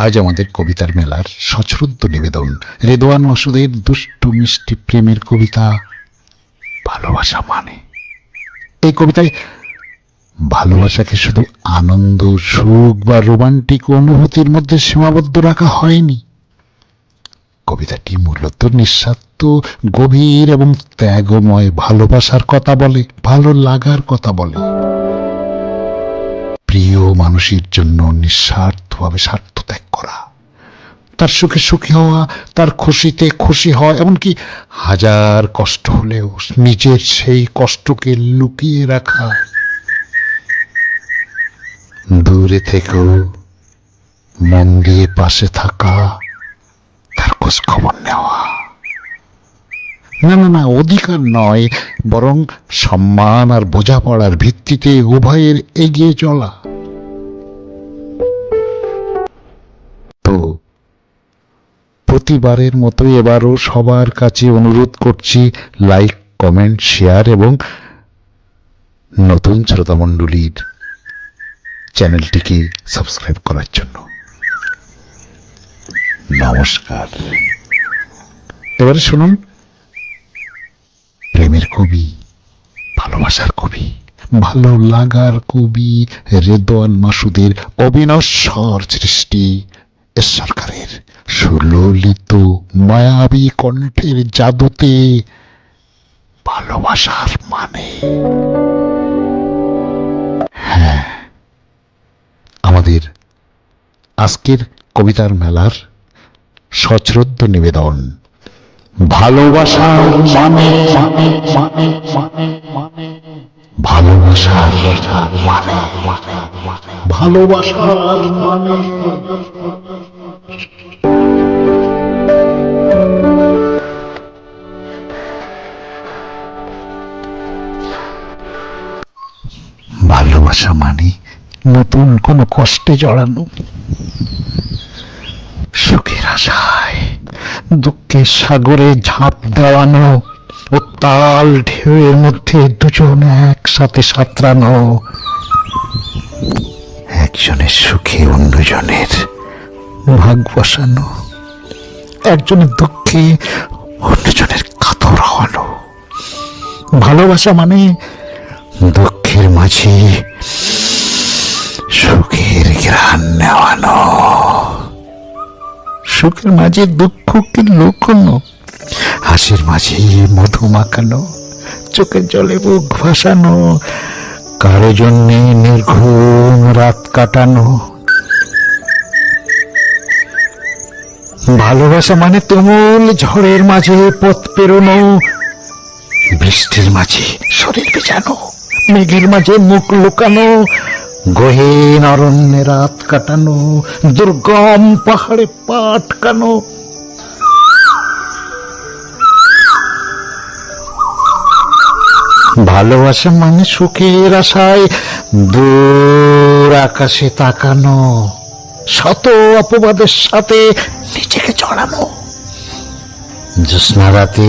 আজ আমাদের কবিতার মেলার সশ্রদ্ধ নিবেদন রেদওয়ান মাসুদের দুষ্টু মিষ্টি প্রেমের কবিতা ভালোবাসা মানে। এই কবিতায় ভালোবাসাকে শুধু আনন্দ, সুখ বা রোমান্টিক অনুভূতির মধ্যে সীমাবদ্ধ রাখা হয়নি। কবিতাটি মূলত নিঃস্বার্থ, গভীর এবং ত্যাগময় ভালোবাসার কথা বলে, ভালো লাগার কথা বলে। প্রিয় মানুষের জন্য নিঃস্বার্থভাবে স্বার্থ ত্যাগ করা, তার সুখে সুখী হওয়া, তার খুশিতে খুশি হওয়া, এমনকি হাজার কষ্ট হলেও নিজের সেই কষ্টকে লুকিয়ে রাখা। দূরে থেকেও মন দিয়ে পাশে থাকা, তার খোঁজ খবর নেওয়া। না না না, অধিকার নয়, বরং সম্মান আর বোঝাপড়ার ভিত্তিতে উভয়ের এগিয়ে চলা। তো প্রতিবারের মতো এবারও সবার কাছে অনুরোধ করছি, লাইক, কমেন্ট, শেয়ার এবং নতুন শ্রোতামণ্ডলীর চ্যানেলটিকে সাবস্ক্রাইব করার জন্য। নমস্কার। এবারে শুনুন প্রেমের কবি, ভালোবাসার কবি, ভালো লাগার কবি রেদওয়ান মাসুদের অবিনশ্বর সৃষ্টি এস সরকারের সুললিত মায়াবী কণ্ঠের জাদুতে ভালোবাসার মানে। হ্যাঁ, আমাদের আজকের কবিতার মেলার সশ্রদ্ধ নিবেদন ভালোবাসার মানে, ভালোবাসার মানে, ভালোবাসার মানে। ভালোবাসা মানে নতুন কোনো কষ্টে জড়ানো, সুখের আশায় দুঃখের সাগরে ঝাঁপ দেওয়ানো, উত্তাল ঢেউয়ের মধ্যে দুজন একসাথে সাঁতরানো, একজনের সুখে অন্যজনের ভাগ বসানো, একজনের দুঃখে অন্যজনের কাতর হওয়ানো। ভালোবাসা মানে দুঃখের মাঝে সুখের ঘ্রাণ নেওয়ানো, সুখের মাঝে দুঃখকে লুকোনো, হাসির মাঝে মধু মাখানো, চোখের জলে বুক ভাসানো, কারো জন্যে নির্ঘুম রাত কাটানো। ভালোবাসা মানে তুমুল ঝড়ের মাঝে পথ পেরোনো, বৃষ্টির মাঝে শরীর ভেজানো, মেঘের মাঝে মুখ লুকানো, গহীন অরণ্যে রাত কাটানো, দুর্গম পাহাড়ে পা আটকানো। ভালোবাসা মানে সুখের আশায় দূর আকাশে তাকানো, শত অপবাদের সাথে নিজেকে জড়ানো, জ্যোৎস্না রাতে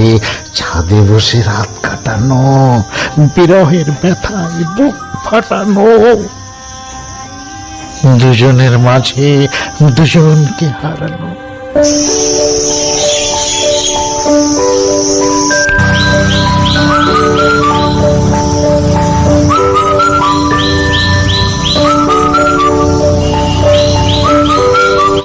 ছাদে বসে রাত কাটানো, বিরহের ব্যথায় বুক ফাটানো, দুজনের মাঝে দুজনকে হারানো।